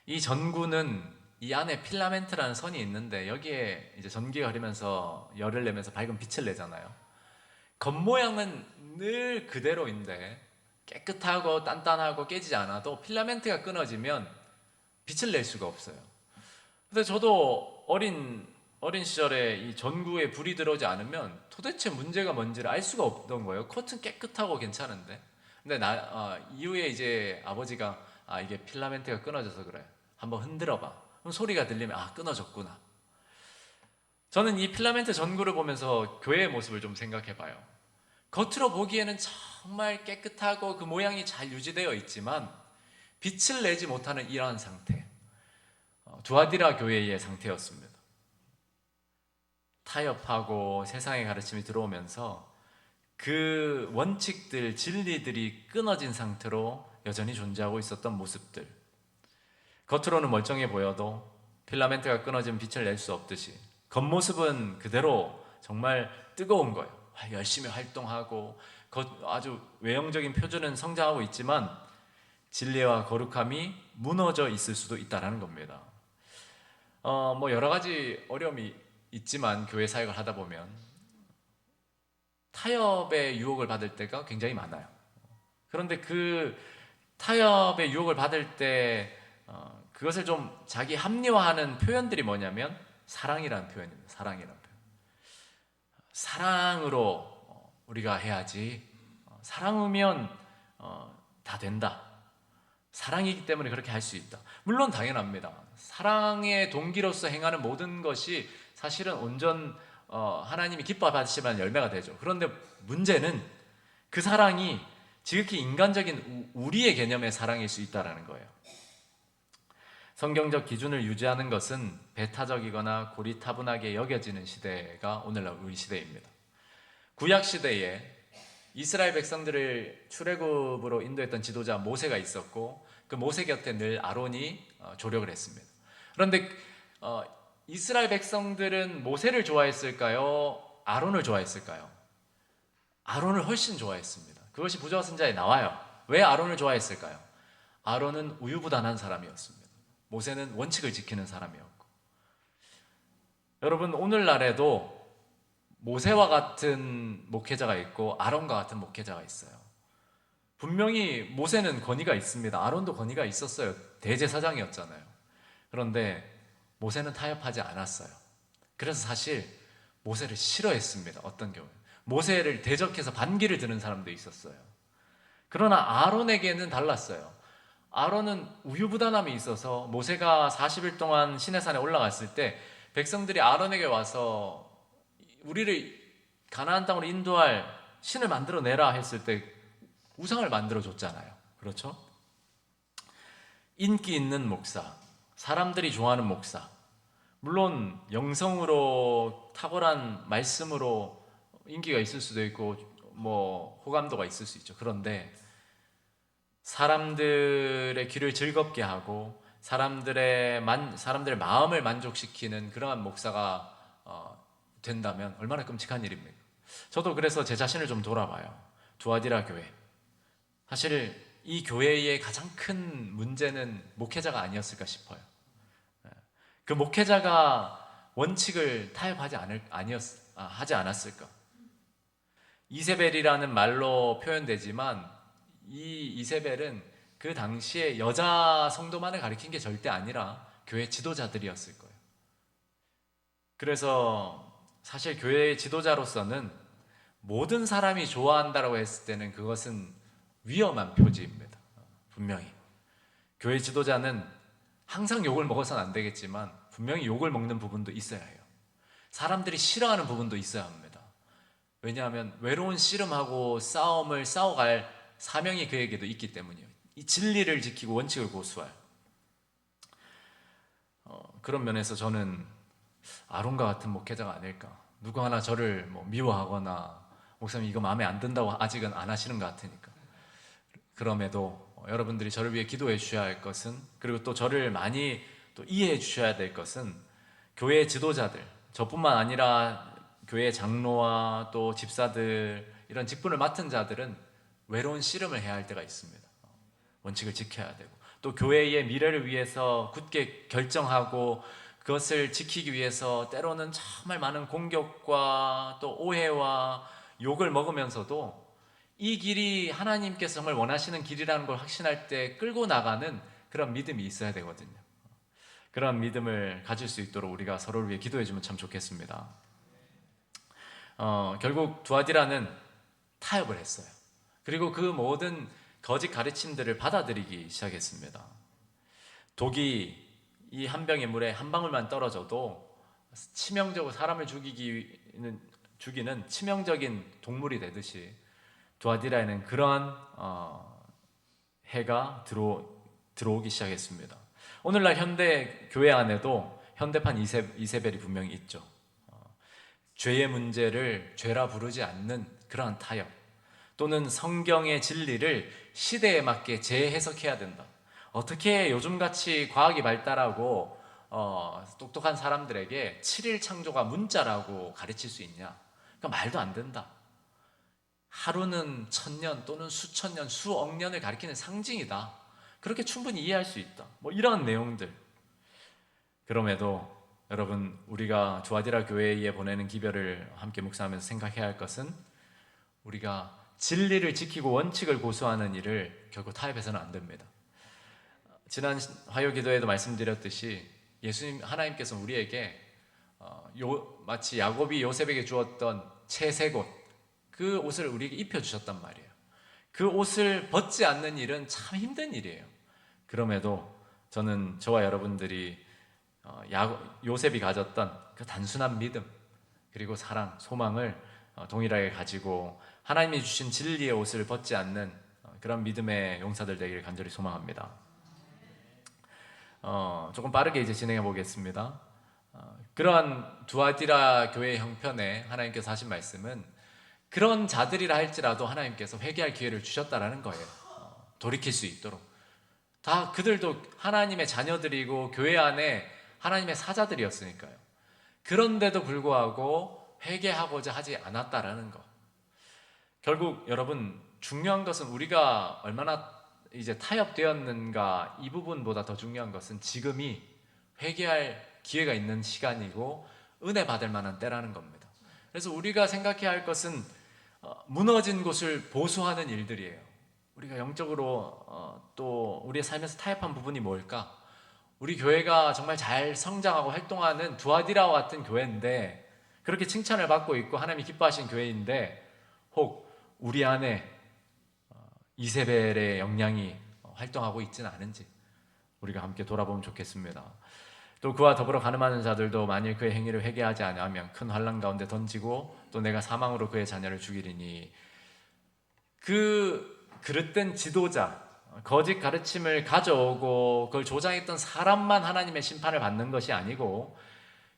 이 전구는 이 안에 필라멘트라는 선이 있는데 여기에 이제 전기가 흐르면서 열을 내면서 밝은 빛을 내잖아요. 겉모양은 늘 그대로인데 깨끗하고 단단하고 깨지지 않아도 필라멘트가 끊어지면 빛을 낼 수가 없어요. 근데 저도 어린 시절에 이 전구에 불이 들어오지 않으면 도대체 문제가 뭔지를 알 수가 없던 거예요. 겉은 깨끗하고 괜찮은데. 근데 이후에 이제 아버지가 이게 필라멘트가 끊어져서 그래. 한번 흔들어 봐. 그럼 소리가 들리면 끊어졌구나. 저는 이 필라멘트 전구를 보면서 교회의 모습을 좀 생각해 봐요. 겉으로 보기에는 정말 깨끗하고 그 모양이 잘 유지되어 있지만 빛을 내지 못하는 이러한 상태. 두아디라 교회의 상태였습니다. 타협하고 세상의 가르침이 들어오면서 그 원칙들, 진리들이 끊어진 상태로 여전히 존재하고 있었던 모습들. 겉으로는 멀쩡해 보여도 필라멘트가 끊어진 빛을 낼 수 없듯이 겉모습은 그대로 정말 뜨거운 거예요. 열심히 활동하고 아주 외형적인 표준은 성장하고 있지만 진리와 거룩함이 무너져 있을 수도 있다는 겁니다. 뭐 여러 가지 어려움이 있지만 교회 사역을 하다 보면 타협의 유혹을 받을 때가 굉장히 많아요. 그런데 그 타협의 유혹을 받을 때 그것을 좀 자기 합리화하는 표현들이 뭐냐면 사랑이라는 표현입니다. 사랑이라는 표현. 사랑으로 우리가 해야지. 사랑이면 다 된다. 사랑이기 때문에 그렇게 할 수 있다. 물론 당연합니다. 사랑의 동기로서 행하는 모든 것이 사실은 온전 하나님이 기뻐하시면 열매가 되죠. 그런데 문제는 그 사랑이 지극히 인간적인 우리의 개념의 사랑일 수 있다는 거예요. 성경적 기준을 유지하는 것은 배타적이거나 고리타분하게 여겨지는 시대가 오늘날 우리 시대입니다. 구약 시대에 이스라엘 백성들을 출애굽으로 인도했던 지도자 모세가 있었고 그 모세 곁에 늘 아론이 조력을 했습니다. 그런데 이스라엘 백성들은 모세를 좋아했을까요? 아론을 좋아했을까요? 아론을 훨씬 좋아했습니다. 그것이 부조화 선자에 나와요. 왜 아론을 좋아했을까요? 아론은 우유부단한 사람이었습니다. 모세는 원칙을 지키는 사람이었고. 여러분, 오늘날에도 모세와 같은 목회자가 있고 아론과 같은 목회자가 있어요. 분명히 모세는 권위가 있습니다. 아론도 권위가 있었어요. 대제사장이었잖아요. 그런데 모세는 타협하지 않았어요. 그래서 사실 모세를 싫어했습니다. 어떤 경우에 모세를 대적해서 반기를 드는 사람도 있었어요. 그러나 아론에게는 달랐어요. 아론은 우유부단함이 있어서 모세가 40일 동안 시내산에 올라갔을 때 백성들이 아론에게 와서 우리를 가나안 땅으로 인도할 신을 만들어내라 했을 때 우상을 만들어 줬잖아요. 그렇죠? 인기 있는 목사, 사람들이 좋아하는 목사, 물론 영성으로 탁월한 말씀으로 인기가 있을 수도 있고 뭐 호감도가 있을 수 있죠. 그런데 사람들의 귀를 즐겁게 하고 사람들의 마음을 만족시키는 그러한 목사가 된다면 얼마나 끔찍한 일입니까? 저도 그래서 제 자신을 좀 돌아봐요. 두아디라 교회. 사실 이 교회의 가장 큰 문제는 목회자가 아니었을까 싶어요. 그 목회자가 원칙을 타협하지 하지 않았을까? 이세벨이라는 말로 표현되지만 이 이세벨은 그 당시에 여자 성도만을 가리킨 게 절대 아니라 교회 지도자들이었을 거예요. 그래서 사실 교회의 지도자로서는 모든 사람이 좋아한다고 했을 때는 그것은 위험한 표지입니다. 분명히 교회 지도자는 항상 욕을 먹어서는 안 되겠지만 분명히 욕을 먹는 부분도 있어야 해요. 사람들이 싫어하는 부분도 있어야 합니다. 왜냐하면 외로운 씨름하고 싸움을 싸워갈 사명이 그에게도 있기 때문이에요. 이 진리를 지키고 원칙을 고수할 그런 면에서 저는 아론과 같은 목회자가 아닐까. 누구 하나 저를 미워하거나 목사님 이거 마음에 안 든다고 아직은 안 하시는 것 같으니까. 그럼에도 여러분들이 저를 위해 기도해 주셔야 할 것은, 그리고 또 저를 많이 또 이해해 주셔야 될 것은, 교회 지도자들, 저뿐만 아니라 교회 장로와 또 집사들, 이런 직분을 맡은 자들은 외로운 씨름을 해야 할 때가 있습니다. 원칙을 지켜야 되고, 또 교회의 미래를 위해서 굳게 결정하고 그것을 지키기 위해서 때로는 정말 많은 공격과 또 오해와 욕을 먹으면서도 이 길이 하나님께서 정말 원하시는 길이라는 걸 확신할 때 끌고 나가는 그런 믿음이 있어야 되거든요. 그런 믿음을 가질 수 있도록 우리가 서로를 위해 기도해 주면 참 좋겠습니다. 결국 두아디라는 타협을 했어요. 그리고 그 모든 거짓 가르침들을 받아들이기 시작했습니다. 독이 이 한 병의 물에 한 방울만 떨어져도 치명적으로 사람을 죽이는 치명적인 동물이 되듯이 두아디라에는 그러한 해가 들어오기 시작했습니다. 오늘날 현대 교회 안에도 현대판 이세벨이 분명히 있죠. 죄의 문제를 죄라 부르지 않는 그러한 타협, 또는 성경의 진리를 시대에 맞게 재해석해야 된다. 어떻게 요즘같이 과학이 발달하고 똑똑한 사람들에게 7일 창조가 문자라고 가르칠 수 있냐? 그러니까 말도 안 된다. 하루는 1000년 또는 수천 년, 수억 년을 가리키는 상징이다. 그렇게 충분히 이해할 수 있다. 뭐 이런 내용들. 그럼에도 여러분, 우리가 주아디라 교회에 보내는 기별을 함께 묵상하면서 생각해야 할 것은, 우리가 진리를 지키고 원칙을 고수하는 일을 결코 타협해서는 안 됩니다. 지난 화요 기도에도 말씀드렸듯이 예수님, 하나님께서 우리에게 마치 야곱이 요셉에게 주었던 채색옷, 그 옷을 우리에게 입혀주셨단 말이에요. 그 옷을 벗지 않는 일은 참 힘든 일이에요. 그럼에도 저는 저와 여러분들이 요셉이 가졌던 그 단순한 믿음, 그리고 사랑, 소망을 동일하게 가지고 하나님이 주신 진리의 옷을 벗지 않는 그런 믿음의 용사들 되기를 간절히 소망합니다. 조금 빠르게 이제 진행해 보겠습니다. 그러한 두아디라 교회의 형편에 하나님께서 하신 말씀은, 그런 자들이라 할지라도 하나님께서 회개할 기회를 주셨다라는 거예요. 돌이킬 수 있도록. 다 그들도 하나님의 자녀들이고 교회 안에 하나님의 사자들이었으니까요. 그런데도 불구하고 회개하고자 하지 않았다라는 거. 결국 여러분, 중요한 것은 우리가 얼마나 이제 타협되었는가, 이 부분보다 더 중요한 것은 지금이 회개할 기회가 있는 시간이고 은혜 받을 만한 때라는 겁니다. 그래서 우리가 생각해야 할 것은 무너진 곳을 보수하는 일들이에요. 우리가 영적으로 또 우리의 삶에서 타협한 부분이 뭘까? 우리 교회가 정말 잘 성장하고 활동하는 두아디라와 같은 교회인데, 그렇게 칭찬을 받고 있고 하나님이 기뻐하신 교회인데, 혹 우리 안에 이세벨의 영향이 활동하고 있지는 않은지 우리가 함께 돌아보면 좋겠습니다. 또 그와 더불어 가늠하는 자들도 만일 그의 행위를 회개하지 아니하면 큰 환난 가운데 던지고 또 내가 사망으로 그의 자녀를 죽이리니, 그 그릇된 지도자, 거짓 가르침을 가져오고 그걸 조장했던 사람만 하나님의 심판을 받는 것이 아니고,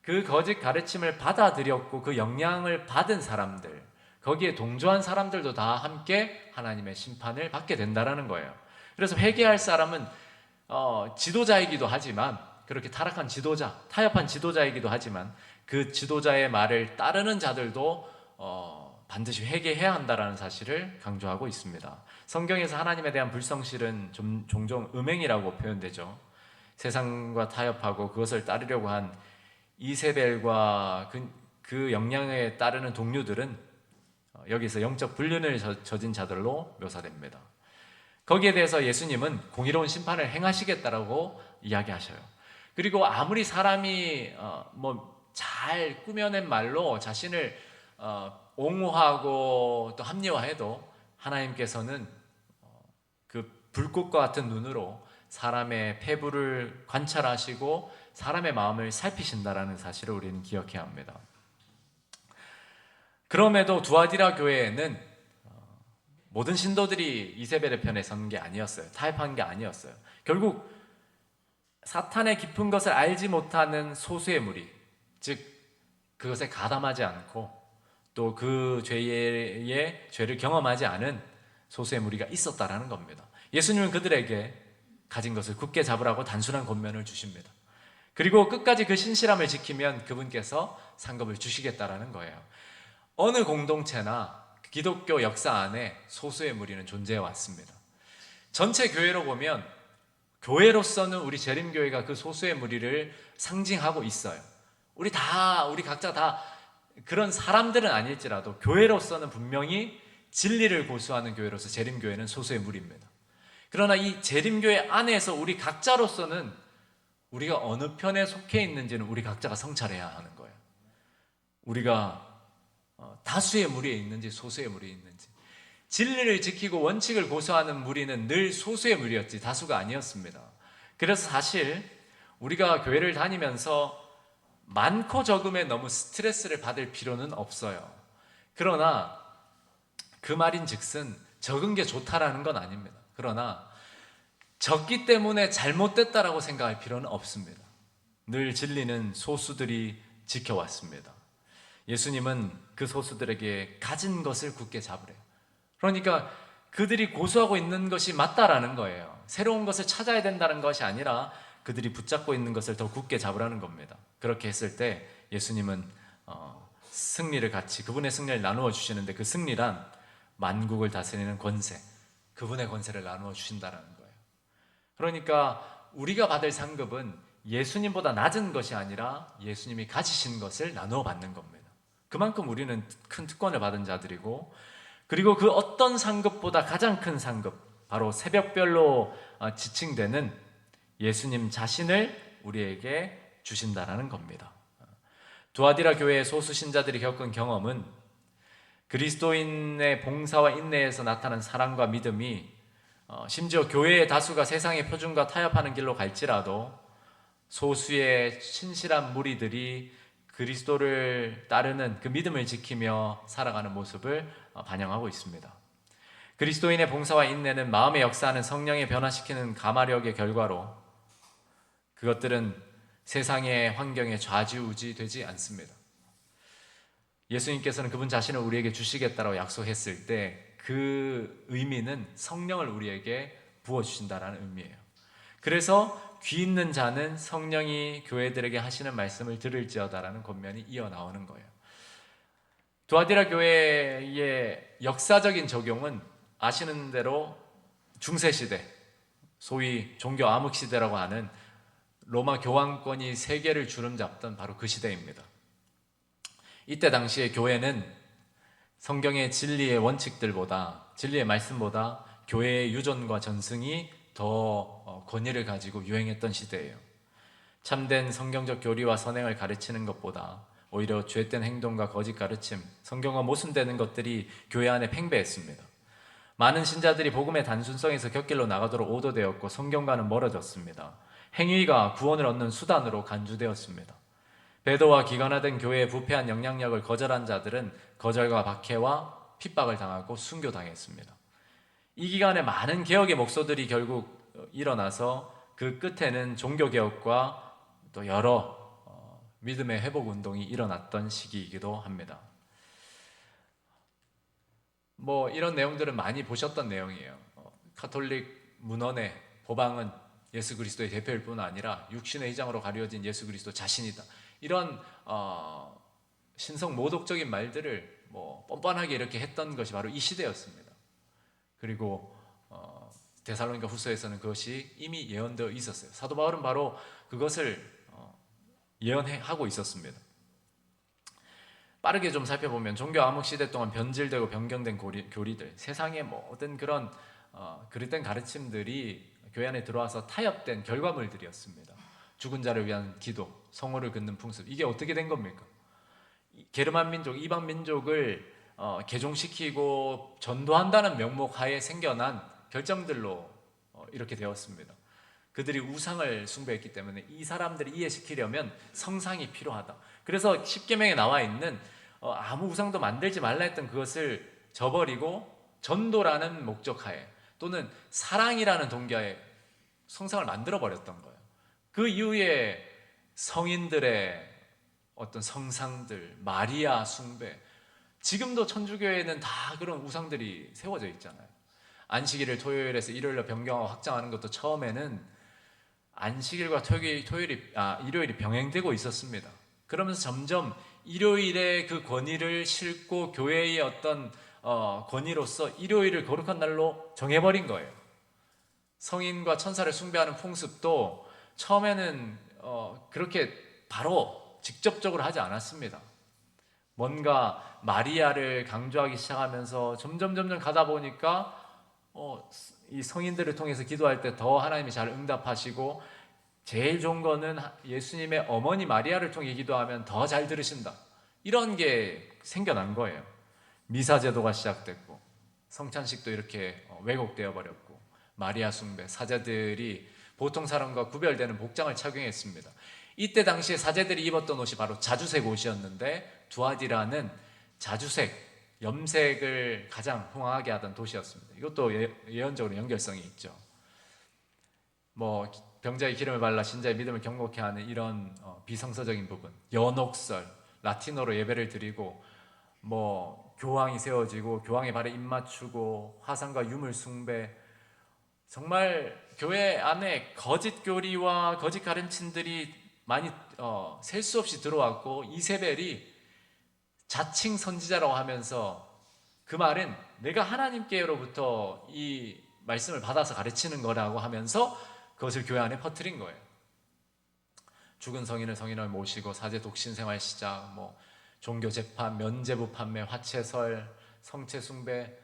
그 거짓 가르침을 받아들였고 그 영향을 받은 사람들, 거기에 동조한 사람들도 다 함께 하나님의 심판을 받게 된다라는 거예요. 그래서 회개할 사람은 지도자이기도 하지만, 그렇게 타락한 지도자, 타협한 지도자이기도 하지만, 그 지도자의 말을 따르는 자들도 반드시 회개해야 한다라는 사실을 강조하고 있습니다. 성경에서 하나님에 대한 불성실은 종종 음행이라고 표현되죠. 세상과 타협하고 그것을 따르려고 한 이세벨과 그 영향에 따르는 동료들은 여기서 영적 불륜을 저진 자들로 묘사됩니다. 거기에 대해서 예수님은 공의로운 심판을 행하시겠다라고 이야기하셔요. 그리고 아무리 사람이 잘 꾸며낸 말로 자신을 옹호하고 또 합리화해도, 하나님께서는 그 불꽃과 같은 눈으로 사람의 패부를 관찰하시고 사람의 마음을 살피신다라는 사실을 우리는 기억해야 합니다. 그럼에도 두아디라 교회에는 모든 신도들이 이세벨의 편에 선 게 아니었어요. 타협한 게 아니었어요. 결국 사탄의 깊은 것을 알지 못하는 소수의 무리, 즉 그것에 가담하지 않고 또 그 죄를 경험하지 않은 소수의 무리가 있었다라는 겁니다. 예수님은 그들에게 가진 것을 굳게 잡으라고 단순한 권면을 주십니다. 그리고 끝까지 그 신실함을 지키면 그분께서 상급을 주시겠다라는 거예요. 어느 공동체나 기독교 역사 안에 소수의 무리는 존재해 왔습니다. 전체 교회로 보면 교회로서는 우리 재림교회가 그 소수의 무리를 상징하고 있어요. 우리 각자 다 그런 사람들은 아닐지라도 교회로서는 분명히 진리를 고수하는 교회로서 재림교회는 소수의 무리입니다. 그러나 이 재림교회 안에서 우리 각자로서는 우리가 어느 편에 속해 있는지는 우리 각자가 성찰해야 하는 거예요. 우리가 다수의 무리에 있는지 소수의 무리에 있는지. 진리를 지키고 원칙을 고수하는 무리는 늘 소수의 무리였지 다수가 아니었습니다. 그래서 사실 우리가 교회를 다니면서 많고 적음에 너무 스트레스를 받을 필요는 없어요. 그러나 그 말인즉슨 적은 게 좋다라는 건 아닙니다. 그러나 적기 때문에 잘못됐다라고 생각할 필요는 없습니다. 늘 진리는 소수들이 지켜왔습니다. 예수님은 그 소수들에게 가진 것을 굳게 잡으래요. 그러니까 그들이 고수하고 있는 것이 맞다라는 거예요. 새로운 것을 찾아야 된다는 것이 아니라 그들이 붙잡고 있는 것을 더 굳게 잡으라는 겁니다. 그렇게 했을 때 예수님은 승리를 같이, 그분의 승리를 나누어 주시는데, 그 승리란 만국을 다스리는 권세, 그분의 권세를 나누어 주신다는 거예요. 그러니까 우리가 받을 상급은 예수님보다 낮은 것이 아니라 예수님이 가지신 것을 나누어 받는 겁니다. 그만큼 우리는 큰 특권을 받은 자들이고, 그리고 그 어떤 상급보다 가장 큰 상급, 바로 새벽별로 지칭되는 예수님 자신을 우리에게 주신다라는 겁니다. 두아디라 교회의 소수 신자들이 겪은 경험은 그리스도인의 봉사와 인내에서 나타난 사랑과 믿음이 심지어 교회의 다수가 세상의 표준과 타협하는 길로 갈지라도 소수의 신실한 무리들이 그리스도를 따르는 그 믿음을 지키며 살아가는 모습을 반영하고 있습니다. 그리스도인의 봉사와 인내는 마음의 역사하는 성령의 변화시키는 가마력의 결과로 그것들은 세상의 환경에 좌지우지 되지 않습니다. 예수님께서는 그분 자신을 우리에게 주시겠다고 약속했을 때 그 의미는 성령을 우리에게 부어주신다라는 의미예요. 그래서 귀 있는 자는 성령이 교회들에게 하시는 말씀을 들을지어다라는 권면이 이어나오는 거예요. 두아디라 교회의 역사적인 적용은 아시는 대로 중세시대, 소위 종교 암흑시대라고 하는 로마 교황권이 세계를 주름잡던 바로 그 시대입니다. 이때 당시에 교회는 성경의 진리의 원칙들보다, 진리의 말씀보다 교회의 유전과 전승이 더 권위를 가지고 유행했던 시대예요. 참된 성경적 교리와 선행을 가르치는 것보다 오히려 죄된 행동과 거짓 가르침, 성경과 모순되는 것들이 교회 안에 팽배했습니다. 많은 신자들이 복음의 단순성에서 곁길로 나가도록 오도되었고 성경과는 멀어졌습니다. 행위가 구원을 얻는 수단으로 간주되었습니다. 배도와 기관화된 교회의 부패한 영향력을 거절한 자들은 거절과 박해와 핍박을 당하고 순교당했습니다. 이 기간에 많은 개혁의 목소들이 결국 일어나서 그 끝에는 종교개혁과 또 여러 믿음의 회복운동이 일어났던 시기이기도 합니다. 이런 내용들은 많이 보셨던 내용이에요. 가톨릭 문헌의 보방은 예수 그리스도의 대표일 뿐 아니라 육신의 휘장으로 가려진 예수 그리스도 자신이다. 이런 신성 모독적인 말들을 뻔뻔하게 이렇게 했던 것이 바로 이 시대였습니다. 그리고 데살로니가 후서에서는 그것이 이미 예언되어 있었어요. 사도 바울은 바로 그것을 예언하고 있었습니다. 빠르게 좀 살펴보면 종교 암흑 시대 동안 변질되고 변경된 교리들, 세상의 모든 그런 그릇된 가르침들이 교회 안에 들어와서 타협된 결과물들이었습니다. 죽은 자를 위한 기도, 성호를 긋는 풍습, 이게 어떻게 된 겁니까? 게르만 민족, 이방 민족을 개종시키고 전도한다는 명목하에 생겨난 결정들로 이렇게 되었습니다. 그들이 우상을 숭배했기 때문에 이 사람들을 이해시키려면 성상이 필요하다. 그래서 십계명에 나와 있는 아무 우상도 만들지 말라 했던 그것을 저버리고 전도라는 목적하에 또는 사랑이라는 동기하에 성상을 만들어 버렸던 거예요. 그 이후에 성인들의 어떤 성상들, 마리아 숭배, 지금도 천주교회는 다 그런 우상들이 세워져 있잖아요. 안식일을 토요일에서 일요일로 변경하고 확장하는 것도 처음에는 안식일과 일요일이 병행되고 있었습니다. 그러면서 점점 일요일의 그 권위를 싣고 교회의 어떤 권위로서 일요일을 거룩한 날로 정해버린 거예요. 성인과 천사를 숭배하는 풍습도 처음에는 그렇게 바로 직접적으로 하지 않았습니다. 뭔가 마리아를 강조하기 시작하면서 점점 가다 보니까 이 성인들을 통해서 기도할 때 더 하나님이 잘 응답하시고, 제일 좋은 거는 예수님의 어머니 마리아를 통해 기도하면 더 잘 들으신다. 이런 게 생겨난 거예요. 미사 제도가 시작됐고 성찬식도 이렇게 왜곡되어 버렸고, 마리아 숭배, 사제들이 보통 사람과 구별되는 복장을 착용했습니다. 이때 당시에 사제들이 입었던 옷이 바로 자주색 옷이었는데, 두아디라는 자주색, 염색을 가장 흥황하게 하던 도시였습니다. 이것도 예언적으로 연결성이 있죠. 병자의 기름을 발라 신자의 믿음을 경고케 하는 이런 비성서적인 부분, 연옥설, 라틴어로 예배를 드리고 뭐 교황이 세워지고 교황의 발에 입 맞추고 화상과 유물 숭배, 정말 교회 안에 거짓 교리와 거짓 가르침들이 많이 셀 수 없이 들어왔고, 이세벨이 자칭 선지자라고 하면서 그 말은 내가 하나님께로부터 이 말씀을 받아서 가르치는 거라고 하면서 그것을 교회 안에 퍼뜨린 거예요. 죽은 성인을 성인을 모시고 사제 독신 생활 시작, 뭐 종교 재판, 면죄부 판매, 화채설, 성체 숭배,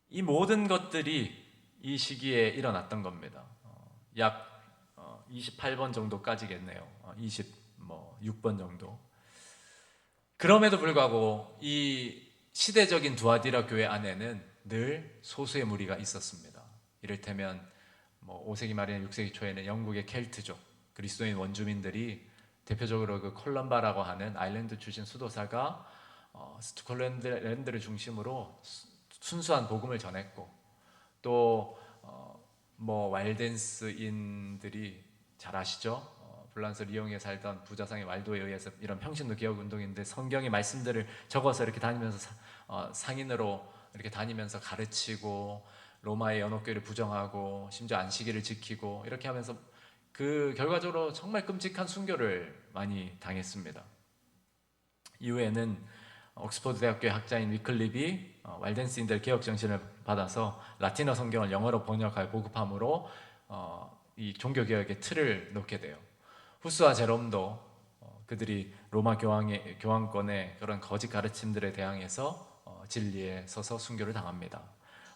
이 모든 것들이 이 시기에 일어났던 겁니다. 약 28번 정도까지겠네요. 26번 정도. 그럼에도 불구하고 이 시대적인 두아디라 교회 안에는 늘 소수의 무리가 있었습니다. 이를테면 뭐 5세기 말이나 6세기 초에는 영국의 켈트족, 그리스도인 원주민들이 대표적으로 그 콜럼바라고 하는 아일랜드 출신 수도사가 스코틀랜드를 중심으로 순수한 복음을 전했고, 또 뭐 왈덴스인들이 잘 아시죠? 불란서 리옹에 살던 부자상의 왈도에 의해서 이런 평신도 개혁 운동인데, 성경의 말씀들을 적어서 이렇게 다니면서 상인으로 이렇게 다니면서 가르치고, 로마의 연옥교를 부정하고 심지어 안식일을 지키고, 이렇게 하면서 그 결과적으로 정말 끔찍한 순교를 많이 당했습니다. 이후에는 옥스퍼드 대학교의 학자인 위클립이 왈덴스인들 개혁 정신을 받아서 라틴어 성경을 영어로 번역하여 보급함으로 이 종교 개혁의 틀을 놓게 돼요. 후스와 제롬도 그들이 로마 교황권의 그런 거짓 가르침들에 대항해서 진리에 서서 순교를 당합니다.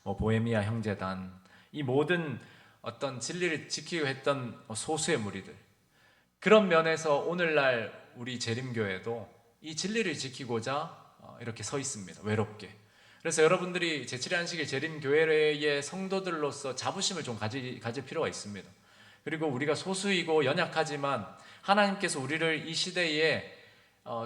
뭐 보헤미아 형제단, 이 모든 어떤 진리를 지키려 했던 소수의 무리들, 그런 면에서 오늘날 우리 재림교회도 이 진리를 지키고자 이렇게 서 있습니다. 외롭게. 그래서 여러분들이 제7회 안식일 재림교회의 성도들로서 자부심을 좀 가질 필요가 있습니다. 그리고 우리가 소수이고 연약하지만 하나님께서 우리를 이 시대에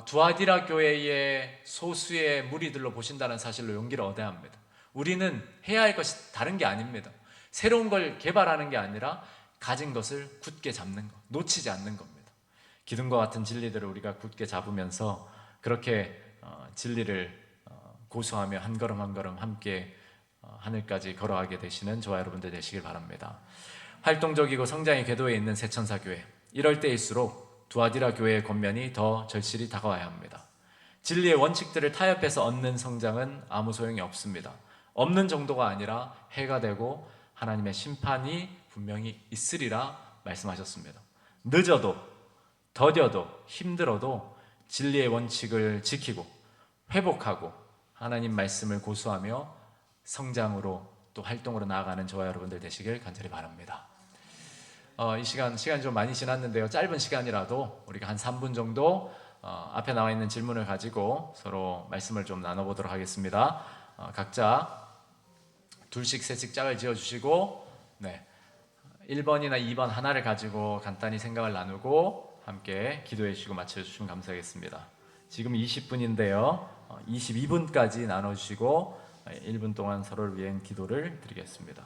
두아디라 교회의 소수의 무리들로 보신다는 사실로 용기를 얻어야 합니다. 우리는 해야 할 것이 다른 게 아닙니다. 새로운 걸 개발하는 게 아니라 가진 것을 굳게 잡는 것, 놓치지 않는 겁니다. 기둥과 같은 진리들을 우리가 굳게 잡으면서 그렇게 진리를 고수하며 한 걸음 한 걸음 함께 하늘까지 걸어가게 되시는 저와 여러분들 되시길 바랍니다. 활동적이고 성장의 궤도에 있는 새천사 교회, 이럴 때일수록 두아디라 교회의 권면이 더 절실히 다가와야 합니다. 진리의 원칙들을 타협해서 얻는 성장은 아무 소용이 없습니다. 없는 정도가 아니라 해가 되고 하나님의 심판이 분명히 있으리라 말씀하셨습니다. 늦어도 더뎌도 힘들어도 진리의 원칙을 지키고 회복하고 하나님 말씀을 고수하며 성장으로 또 활동으로 나아가는 저와 여러분들 되시길 간절히 바랍니다. 이 시간이 좀 많이 지났는데요, 짧은 시간이라도 우리가 한 3분 정도 앞에 나와 있는 질문을 가지고 서로 말씀을 좀 나눠보도록 하겠습니다. 각자 둘씩 셋씩 짝을 지어주시고 1번이나 2번 하나를 가지고 간단히 생각을 나누고 함께 기도해 주시고 마쳐주시면 감사하겠습니다. 지금 20분인데요 22분까지 나눠주시고 1분 동안 서로를 위한 기도를 드리겠습니다.